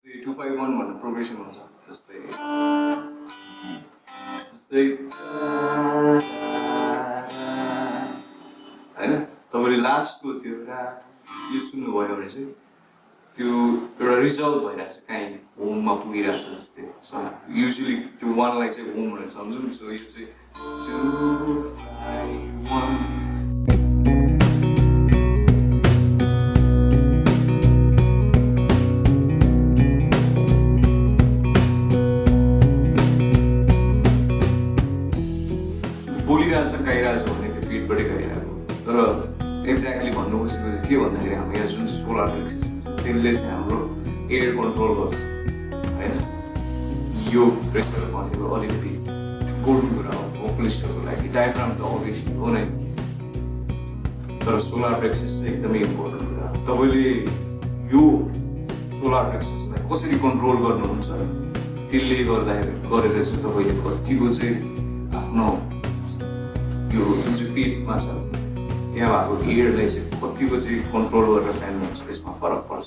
251 भन्ने प्रोग्रेसन हुन्छ जस्तै जस्तै हैन तपाईले लास्टको त्यो यो सुन्नुभयो भने चाहिँ त्यो एउटा रिजल्भ भइरहेछ काहीँ होममा पुगिरहेछ जस्तै सो युजुअली त्यो वानलाई चाहिँ होम भनेर सम्झौँ सो यो चाहिँ 251 बोलिरहेछ गाइरहेछ भने त्यो बिटबाटै गाइरहेको तर एक्ज्याक्टली भन्नु खोजेको चाहिँ के भन्दाखेरि हाम्रो यहाँ जुन चाहिँ सोलर प्लेक्सस हुन्छ त्यसले चाहिँ हाम्रो एयर कन्ट्रोल गर्छ होइन यो प्रेसर भनेको अलिकति इम्पोर्टेन्ट कुरा हो भोकलिस्टहरूको लागि डायफ्राम त अभियसली हो नै तर सोलर प्लेक्सस चाहिँ एकदमै इम्पोर्टेन्ट कुरा हो तपाईँले यो सोलर प्लेक्ससलाई कसरी कन्ट्रोल गर्नुहुन्छ त्यसले गर्दाखेरि गरेर चाहिँ तपाईँले कतिको चाहिँ आफ्नो यो जुन चाहिँ पेटमा छ त्यहाँ भएको एयरलाई चाहिँ कतिको चाहिँ कन्ट्रोल गरेर फ्याल्नुहुन्छ त्यसमा फरक पर्छ